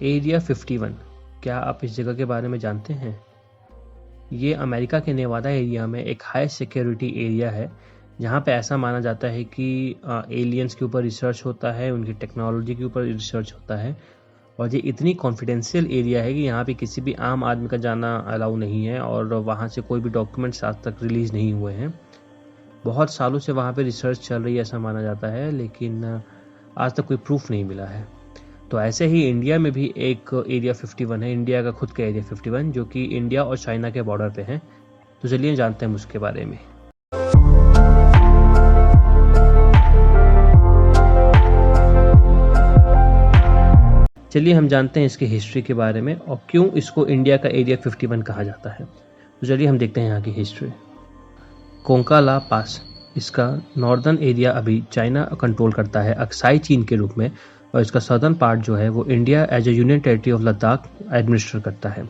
Area 51, क्या आप इस जगह के बारे में जानते हैं? ये अमेरिका के नेवादा एरिया में एक हाई सिक्योरिटी एरिया है, जहाँ पे ऐसा माना जाता है कि एलियंस के ऊपर रिसर्च होता है, उनकी टेक्नोलॉजी के ऊपर रिसर्च होता है। और ये इतनी कॉन्फिडेंशियल एरिया है कि यहाँ पे किसी भी आम आदमी का जाना अलाउ नहीं है और वहाँ से कोई भी डॉक्यूमेंट्स आज तक रिलीज़ नहीं हुए हैं। बहुत सालों से वहाँ पे रिसर्च चल रही है ऐसा माना जाता है, लेकिन आज तक कोई प्रूफ नहीं मिला है। तो ऐसे ही इंडिया में भी एक एरिया 51 है, इंडिया का खुद का एरिया 51, जो कि इंडिया और चाइना के बॉर्डर पे है। तो चलिए जानते हैं उसके बारे में। चलिए हम जानते हैं इसकी हिस्ट्री के बारे में और क्यों इसको इंडिया का एरिया 51 कहा जाता है। तो चलिए हम देखते हैं यहाँ की हिस्ट्री। कोंकाला पास, इसका नॉर्दर्न एरिया अभी चाइना कंट्रोल करता है अक्साई चीन के रूप में, और इसका सदर्न पार्ट जो है वो India as a union territory of Ladakh administer करता है।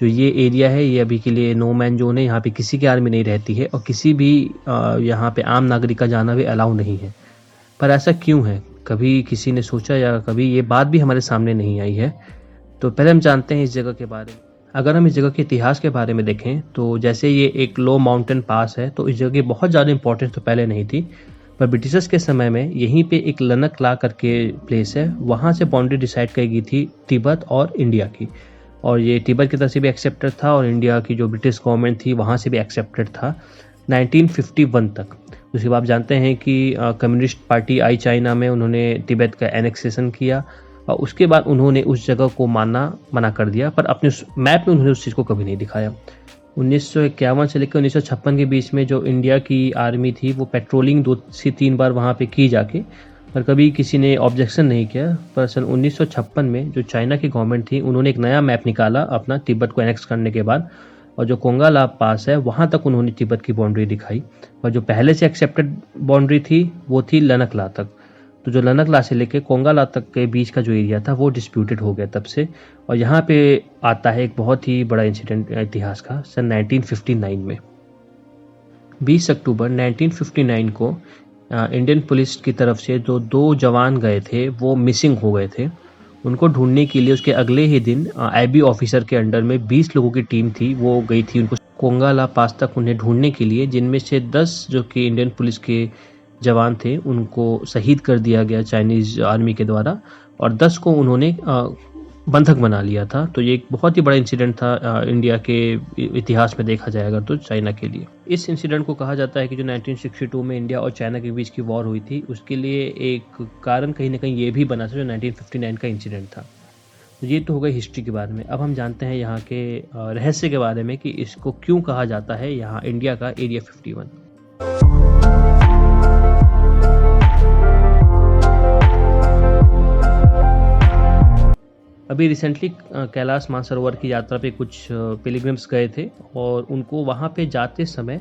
जो ये एरिया है ये अभी के लिए नो मैन जोन है, यहाँ पे किसी की आर्मी नहीं रहती है और किसी भी यहाँ पे आम नागरिक का जाना भी अलाउ नहीं है। पर ऐसा क्यों है, कभी किसी ने सोचा या कभी ये बात भी हमारे सामने नहीं आई है? तो पहले हम जानते हैं इस जगह के बारे में। अगर हम इस जगह के इतिहास के बारे में देखें तो जैसे ये एक लो माउंटेन पास है, तो इस जगह की बहुत ज़्यादा इंपॉर्टेंस तो पहले नहीं थी, पर ब्रिटिशर्स के समय में यहीं पे एक लनक ला करके प्लेस है, वहाँ से बाउंड्री डिसाइड की गई थी तिब्बत और इंडिया की। और ये तिब्बत की तरफ से भी एक्सेप्टेड था और इंडिया की जो ब्रिटिश गवर्नमेंट थी वहाँ से भी एक्सेप्टेड था 1951 तक। उसके बाद आप जानते हैं कि कम्युनिस्ट पार्टी आई चाइना में, उन्होंने तिब्बत का एनेक्सेशन किया और उसके बाद उन्होंने उस जगह को मना कर दिया, पर अपने मैप में उन्होंने उस चीज़ को कभी नहीं दिखाया। 1951 से लेकर 1956 के बीच में जो इंडिया की आर्मी थी वो पेट्रोलिंग 2 से 3 बार वहाँ पे की जाके, पर कभी किसी ने ऑब्जेक्शन नहीं किया। पर सन 1956 में जो चाइना की गवर्नमेंट थी उन्होंने एक नया मैप निकाला अपना तिब्बत को एनेक्स करने के बाद, और जो कोंगाला पास है वहाँ तक उन्होंने तिब्बत की बाउंड्री दिखाई। और जो पहले से एक्सेप्टेड बाउंड्री थी वो थी लनकला तक। तो जो लनकला से लेके कोंगाला तक के बीच का जो एरिया था वो डिस्प्यूटेड हो गया तब से। और यहाँ पे आता है एक बहुत ही बड़ा इंसिडेंट इतिहास का, सन 1959 में 20 अक्टूबर 1959 को इंडियन पुलिस की तरफ से जो 2 जवान गए थे वो मिसिंग हो गए थे। उनको ढूंढने के लिए उसके अगले ही दिन आईबी ऑफिसर के अंडर में 20 लोगों की टीम थी, वो गई थी उनको कोंगाला पास तक उन्हें ढूंढने के लिए, जिनमें से 10 जो कि इंडियन पुलिस के जवान थे उनको शहीद कर दिया गया चाइनीज आर्मी के द्वारा और 10 को उन्होंने बंधक बना लिया था। तो ये एक बहुत ही बड़ा इंसिडेंट था इंडिया के इतिहास में देखा जाएगा तो चाइना के लिए। इस इंसिडेंट को कहा जाता है कि जो 1962 में इंडिया और चाइना के बीच की वॉर हुई थी उसके लिए एक कारण कहीं ना कहीं ये भी बना था जो 1959 का इंसिडेंट था। तो ये तो हो गई हिस्ट्री के बारे में। अब हम जानते हैं यहाँ के रहस्य के बारे में कि इसको क्यों कहा जाता है यहाँ इंडिया का एरिया 51। अभी रिसेंटली कैलाश मानसरोवर की यात्रा पे कुछ पिलग्रिम्स गए थे और उनको वहाँ पे जाते समय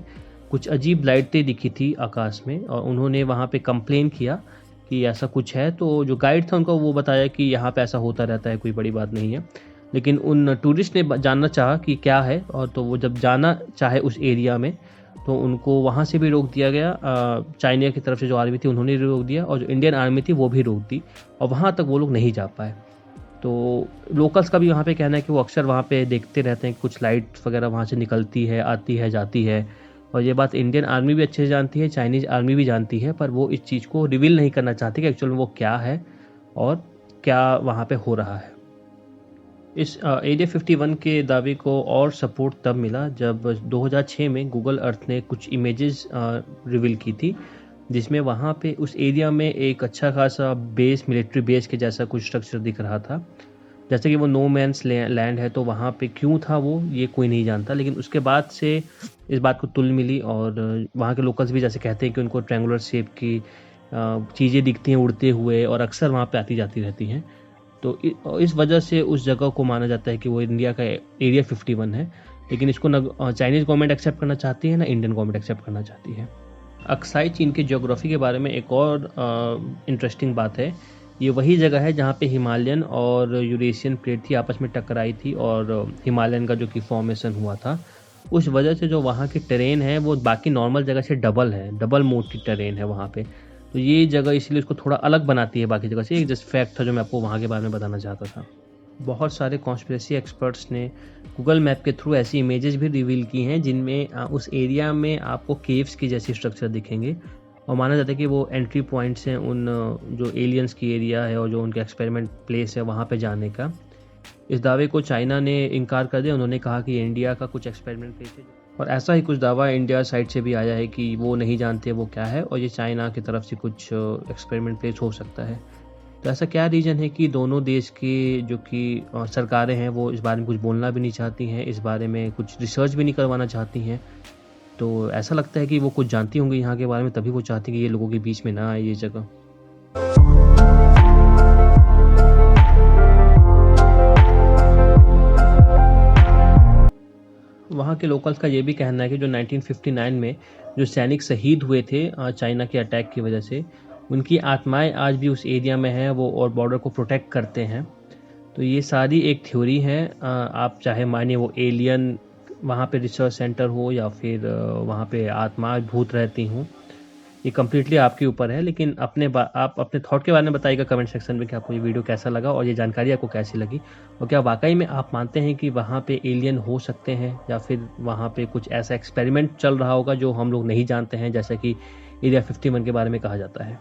कुछ अजीब लाइटें दिखी थी आकाश में, और उन्होंने वहाँ पे कंप्लेन किया कि ऐसा कुछ है। तो जो गाइड था उनको वो बताया कि यहाँ पे ऐसा होता रहता है, कोई बड़ी बात नहीं है। लेकिन उन टूरिस्ट ने जानना चाहा कि क्या है, और तो वो जब जाना चाहे उस एरिया में तो उनको वहाँ से भी रोक दिया गया। चाइना की तरफ से जो आर्मी थी उन्होंने भी रोक दिया और जो इंडियन आर्मी थी वो भी रोक दी, और वहाँ तक वो लोग नहीं जा पाए। तो लोकल्स का भी वहाँ पे कहना है कि वो अक्सर वहाँ पे देखते रहते हैं कुछ लाइट वगैरह वहाँ से निकलती है, आती है, जाती है। और ये बात इंडियन आर्मी भी अच्छे से जानती है, चाइनीज़ आर्मी भी जानती है, पर वो इस चीज़ को रिवील नहीं करना चाहती कि एक्चुअल में वो क्या है और क्या वहाँ पे हो रहा है। इस एरिया 51 के दावे को और सपोर्ट तब मिला जब 2006 में गूगल अर्थ ने कुछ इमेजेस रिवील की थी, जिसमें वहाँ पे उस एरिया में एक अच्छा खासा बेस, मिलिट्री बेस के जैसा कुछ स्ट्रक्चर दिख रहा था। जैसे कि वो नो मैन्स लैंड है, तो वहाँ पे क्यों था वो ये कोई नहीं जानता। लेकिन उसके बाद से इस बात को तुल मिली और वहाँ के लोकल्स भी जैसे कहते हैं कि उनको ट्रायंगुलर शेप की चीज़ें दिखती हैं उड़ते हुए और अक्सर वहाँ पे आती जाती रहती हैं। तो इस वजह से उस जगह को माना जाता है कि वो इंडिया का एरिया 51 है। लेकिन इसको न चाइनीज़ गवर्नमेंट एक्सेप्ट करना चाहती है ना इंडियन गवर्नमेंट एक्सेप्ट करना चाहती है। अक्साई चीन की ज्योग्राफी के बारे में एक और इंटरेस्टिंग बात है, ये वही जगह है जहाँ पे हिमालयन और यूरेशियन प्लेट थी आपस में टकराई थी और हिमालयन का जो कि फॉर्मेशन हुआ था, उस वजह से जो वहाँ की टेरेन है वो बाकी नॉर्मल जगह से डबल है, डबल मोड की टेरेन है वहाँ पे। तो ये जगह इसलिए उसको थोड़ा अलग बनाती है बाकी जगह से। एक जस्ट फैक्ट था जो मैं आपको वहाँ के बारे में बताना चाहता था। बहुत सारे कॉन्स्पिरेसी एक्सपर्ट्स ने गूगल मैप के थ्रू ऐसी इमेजेस भी रिवील की हैं जिनमें उस एरिया में आपको केव्स की जैसी स्ट्रक्चर दिखेंगे और माना जाता है कि वो एंट्री पॉइंट्स हैं उन जो एलियंस की एरिया है और जो उनका एक्सपेरिमेंट प्लेस है वहाँ पे जाने का। इस दावे को चाइना ने इनकार कर दिया। उन्होंने कहा कि इंडिया का कुछ एक्सपेरिमेंट प्लेस है और ऐसा ही कुछ दावा इंडिया साइड से भी आया है कि वो नहीं जानते वो क्या है और ये चाइना की तरफ से कुछ एक्सपेरिमेंट प्लेस हो सकता है। तो ऐसा क्या रीज़न है कि दोनों देश की जो कि सरकारें हैं वो इस बारे में कुछ बोलना भी नहीं चाहती हैं, इस बारे में कुछ रिसर्च भी नहीं करवाना चाहती हैं। तो ऐसा लगता है कि वो कुछ जानती होंगी यहाँ के बारे में, तभी वो चाहती हैं कि ये लोगों के बीच में ना आए ये जगह। वहाँ के लोकल्स का ये भी कहना है कि जो 1959 में जो सैनिक शहीद हुए थे चाइना के अटैक की वजह से, उनकी आत्माएं आज भी उस एरिया में हैं वो और बॉर्डर को प्रोटेक्ट करते हैं। तो ये सारी एक थ्योरी है। आप चाहे मानिए वो एलियन वहाँ पे रिसर्च सेंटर हो या फिर वहाँ पे आत्मा भूत रहती हूँ, ये कम्प्लीटली आपके ऊपर है। लेकिन आप अपने थॉट के बारे में बताइएगा कमेंट सेक्शन में कि आपको ये वीडियो कैसा लगा और ये जानकारी आपको कैसी लगी, और क्या वाकई में आप मानते हैं कि वहाँ पे एलियन हो सकते हैं या फिर वहाँ पे कुछ ऐसा एक्सपेरिमेंट चल रहा होगा जो हम लोग नहीं जानते हैं, जैसा कि एरिया 51 के बारे में कहा जाता है।